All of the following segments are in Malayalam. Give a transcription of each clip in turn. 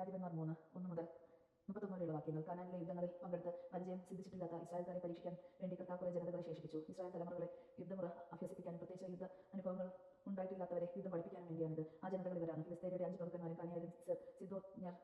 ന്യായാധിപന്മാർ 1 മുതൽ 31 വരെയുള്ള വാക്യങ്ങൾ. കാനാനിലെ യുദ്ധങ്ങളിൽ പങ്കെടുത്ത് പരിചയം സിദ്ധിച്ചിട്ടില്ലാത്ത ഇസ്രായേൽക്കാരെ പരീക്ഷിക്കാൻ വേണ്ടി കർത്താവ് കുറെ ജനതകളെ ശേഷിപ്പിച്ചു. ഇസ്രായേൽ തലമുറകളെ യുദ്ധമുറ അഭ്യസിപ്പിക്കാനും പ്രത്യേകിച്ച് യുദ്ധ അനുഭവങ്ങൾ ഉണ്ടായിട്ടില്ലാത്തവരെ യുദ്ധം പഠിപ്പിക്കാനും വേണ്ടിയാണിത്. ആ ജനതകൾ ഇവരാണ്: ഫിലിസ്തീനയുടെ 5 പ്രഭുക്കന്മാരും കാനാനിലെ സിദോന്യർ,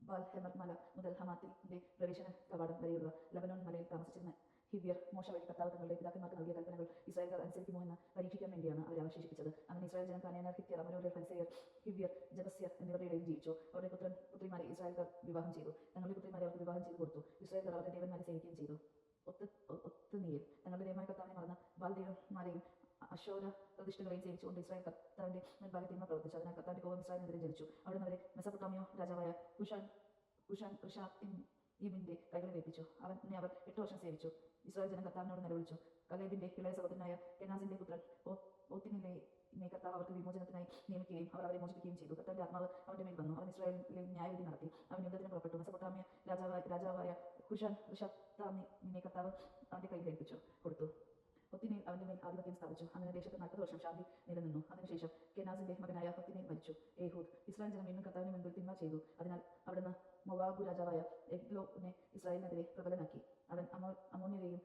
ബാൽ-ഹെമർ മല മുതൽ ഹമാത്തിന്റെ പ്രവേശന കവാടം വരെയുള്ള ലബനോൻ മലയിൽ താമസിച്ചിരുന്ന ഹിവ്യർ. മോശ വഴി കർത്താവ് തങ്ങളുടെ പിതാക്കന്മാർക്ക് നൽകിയ കൽപ്പനകൾ ഇസ്രായേൽക്കാർ അനുസരിക്കുമോ എന്ന് പരീക്ഷിക്കാൻ വേണ്ടിയാണ് അവരെ അവശേഷിപ്പിച്ചത്. അങ്ങനെ ഇസ്രായേൽ ജനം കാനാന്യർ, ഹിത്യർ, അമോര്യർ, ഫരിസേയർ, ഹിവ്യർ, ജബസ്യർ എന്നിവരുടെ ഇടയിൽ ജീവിച്ചു. അവരുടെ പുത്രിമാരെ ഇസ്രായേൽക്കാർ വിവാഹം ചെയ്തു. തങ്ങളുടെ പുത്രിമാരെ അവർക്ക് വിവാഹം ചെയ്തു കൊടുത്തു. ഇസ്രായേൽക്കാർ അവരുടെ ദേവന്മാരെ സേവിക്കുകയും ചെയ്തു. ഒത്തുനീയിൽ തങ്ങളുടെ ദൈവമായ കർത്താവിനെ മറന്ന ബാൽ ദേവന്മാരെയും അശോര പ്രതിഷ്ഠകളെയും സേവിച്ചുകൊണ്ട് ഇസ്രായേൽ കർത്താവിന്റെ മുൻപാകെ തിന്മ പ്രവർത്തിച്ചു. അതിനാൽ കർത്താവിന്റെ കോപം ഇസ്രായേലിനെതിരെ ജനിച്ചു. അവിടെ നിന്ന് അവരെ മെസൊപ്പൊട്ടാമിയ രാജാവായ കുഷാൻ റിഷാത്തയീമിന്റെ കൈകളിൽ ഏൽപ്പിച്ചു. അവനെ അവർ 8 വർഷം സേവിച്ചു. ഇസ്രായേൽ ജനം കർത്താവിനോട് നിലവിളിച്ചു. കലേബിന്റെ ഇളയ സഹോദരനായ കെനാസിന്റെ പുത്രൻ ഓത്തിനിലെ കർത്താവ് അവർക്ക് വിമോചനത്തിനായി നിയമിക്കുകയും അവർ അവരെ മോചിപ്പിക്കുകയും ചെയ്തു. കർത്താവിന്റെ ആത്മാവ് അവന്റെ മേൽ വന്നു. അവൻ ഇസ്രായേലിൽ ന്യായവിധി നടത്തി. അവൻ യുദ്ധത്തിന് പുറപ്പെട്ടു. മെസൊപ്പൊട്ടാമിയ രാജാവായ കുഷാൻ റിഷാത്തയീമിനെ കർത്താവ് അവന്റെ കയ്യിൽ ഏൽപ്പിച്ചു കൊടുത്തു. ഒത്തിനേൽ അവന്റെ മേൽ ആധിപത്യം സ്ഥാപിച്ചു. അങ്ങനെ ദേശത്ത് 40 വർഷം ശാന്തി നിലനിന്നു. അതിനുശേഷം കെനാസിന്റെ മകനായ ഒത്തിനേൽ മരിച്ചു. ഏഹൂദ്. ഇസ്രായേൽ ജനം വീണ്ടും കർത്താവിന് മുൻപിൽ തിന്മ ചെയ്തു. അതിനാൽ അവിടുന്ന് മോവാബ് രാജാവായ എഗ്ലോനെ ഇസ്രായേലിനെതിരെ പ്രബലനാക്കി. അവൻ അമോന്യരെയും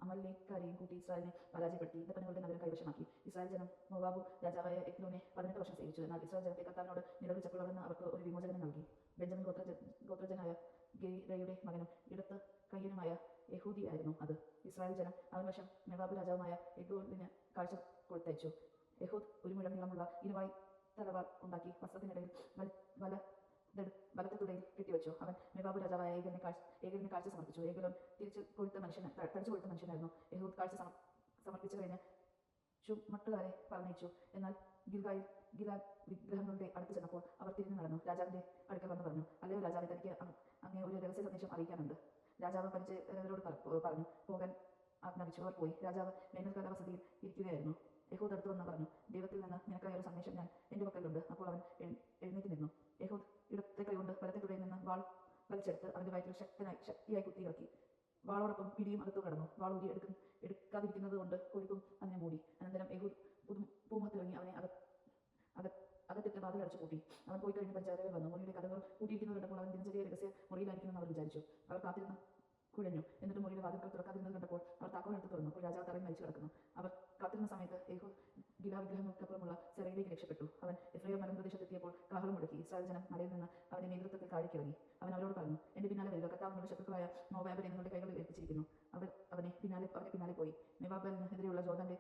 അമലേക്കാരെയും കൂട്ടി ഇസ്രായേലിനെ പരാജയപ്പെടുത്തി ഈന്തപ്പനകളുടെ നഗരം കൈവശമാക്കി. ഇസ്രായേൽ ജനം മോവാബ് രാജാവായ എഗ്ലോനെ 18 വർഷം സേവിച്ചു. എന്നാൽ ഇസ്രായേൽ ജനത്തെ കർത്താവിനോട് നിലവിളിച്ചപ്പോൾ അവിടുന്ന് അവർക്ക് ഒരു വിമോചനം നൽകി. ബെഞ്ചമിൻ ഗോത്രജനായ ഗെരയുടെ മകനും ഇടത്ത് കയ്യനുമായ യഹൂദിയായിരുന്നു അത്. ഇസ്രായേൽ ജനം അവൻ വശം മെവാബ് രാജാവുമായ എഗ്ലോലിന് കാഴ്ച കൊടുത്തയച്ചു. യഹൂദ് ഒരു മുഴം നീളമുള്ള ഇരുവായി തലവാൾ ഉണ്ടാക്കി വസ്ത്രത്തിനിടയിൽ ബലത്തിനിടയിൽ കെട്ടിവെച്ചു. അവൻ മെവാബ് രാജാവായ ഏഗലിന് കാഴ്ച സമർപ്പിച്ചു. ഏഗലോൻ തടിച്ചു കൊഴുത്ത മനുഷ്യനായിരുന്നു. യഹൂദ് കാഴ്ച സമർപ്പിച്ചു കഴിഞ്ഞ് ചുമട്ടുകാരെ പറഞ്ഞയച്ചു. എന്നാൽ ഗിലാൽ വിഗ്രഹങ്ങളുടെ അടുത്ത് ചെന്നപ്പോൾ അവർ തിരിഞ്ഞു നടന്നു. രാജാവിന്റെ അടുക്കൽ വന്ന് പറഞ്ഞു: അല്ലയോ രാജാവെ, തനിക്ക് അങ്ങേ ഒരു രഹസ്യ സന്ദേശം അറിയിക്കാനുണ്ട്. രാജാവ് പരിചയരോട് പറഞ്ഞു. പോകാൻ ആജ്ഞാപിച്ചു. അവർ പോയി. രാജാവ് വേനൽക്കാല വസതിയിൽ ഇരിക്കുകയായിരുന്നു. യഹൂദ് അടുത്ത് വന്ന് പറഞ്ഞു: ദൈവത്തിൽ നിന്ന് നിനക്കായ ഒരു സന്ദേശം എന്റെ പക്കലുണ്ട്. അപ്പോൾ അവൻ എഴുന്നേറ്റ് നിന്നു. യഹൂദ് ഇടത്തെ കൈകൊണ്ട് വലത്തെ തുടയിൽ നിന്ന് വാൾ വലിച്ചെടുത്ത് അവന്റെ വയറ്റിൽ ശക്തിയായി കുത്തിയിറക്കി. വാളോടൊപ്പം പിടിയും അകത്തു കടന്നു. വാൾ ഊരി എടുക്കാതിരിക്കുന്നത് കൊണ്ട് കൊഴുപ്പും അതിനെ മൂടി. അനന്തരം യഹൂദ് പൂമുഖത്തിറങ്ങി അവനെ അകത്തിട്ട് വാതിൽ അടച്ചു പൂട്ടി. അവൻ പോയി കഴിഞ്ഞ് പരിചാരകർ വന്നു. മുറിയുടെ കഥകൾ കൂട്ടിയിരിക്കുന്നത് കണ്ടപ്പോൾ അവൻ ദിനചര്യ രഹസ്യ മുറിയിലായിരിക്കുമെന്ന് അവർ വിചാരിച്ചു. അവർ കാത്തിരുന്ന് കുഴഞ്ഞു. എന്നിട്ട് മുറിയുടെ വാതിൽകൾ തുറക്കാതിരുന്നത് കണ്ടപ്പോൾ അവർ താക്കോൽ എടുത്ത് തുറന്നു. അപ്പോൾ രാജാവ് തറയിൽ മരിച്ചു കിടക്കുന്നു. അവർ കാത്തിരുന്ന സമയത്ത് യഹൂദ് ഗിലാ വിഗ്രഹങ്ങൾക്കപ്പുറമുള്ള സെറയിലേക്ക് രക്ഷപ്പെട്ടു. അവൻ എഫ്രയീം മലമ്പ്രദേശത്തെത്തിയപ്പോൾ കാഹളം മുടക്കി. ഇസ്രായേൽ ജനം മലയിൽ നിന്ന് അവന്റെ നേതൃത്വത്തിൽ താഴേക്കിറങ്ങി. അവൻ അവരോട് പറഞ്ഞു: എന്റെ പിന്നാലെ വരിക. കർത്താവ് നിങ്ങളുടെ ശത്രുക്കളായ മോവാബിനെ നിങ്ങളുടെ കൈകളിൽ ഏൽപ്പിച്ചിരിക്കുന്നു. അവർ അവന്റെ പിന്നാലെ പോയി മെവാബിന് എതിരെയുള്ള ജോർദാന്റെ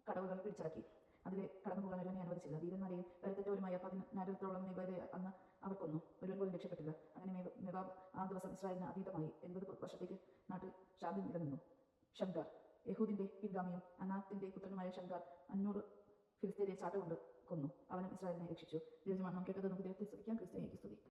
കടവുകൾ പിടിച്ചടക്കി. അതിലെ കടന്നു പോകാൻ ഒരുവനെ അനുവദിച്ചില്ല. ധീരന്മാരെയും കരുത്തറ്റവരുമായ 14,000 പേരെ അന്ന് അവർ കൊന്നു. ഒരുവൻ പോലും രക്ഷപ്പെട്ടില്ല. അങ്ങനെ മെവാബ് ആ ദിവസം ഇസ്രായേലിന് അതീതമായി 80 വർഷത്തേക്ക് നാട്ടിൽ ശാന്തി നിലനിന്നു. ഷംഗാർ. യഹൂദിന്റെ പിൻഗാമിയും അനാത്തിന്റെ പുത്രനുമായ ഷംഗാർ 500 ഫിലിസ്തീനെ ചാട്ട കൊണ്ട് കൊന്നു. അവനും ഇസ്രായേലിനെ രക്ഷിച്ചു. ദൈവജനമാണ് നാം കേട്ടത്. നമുക്ക് ദൈവത്തെ സ്തുതിക്കാം. ക്രിസ്തുവിനെ സ്തുതി.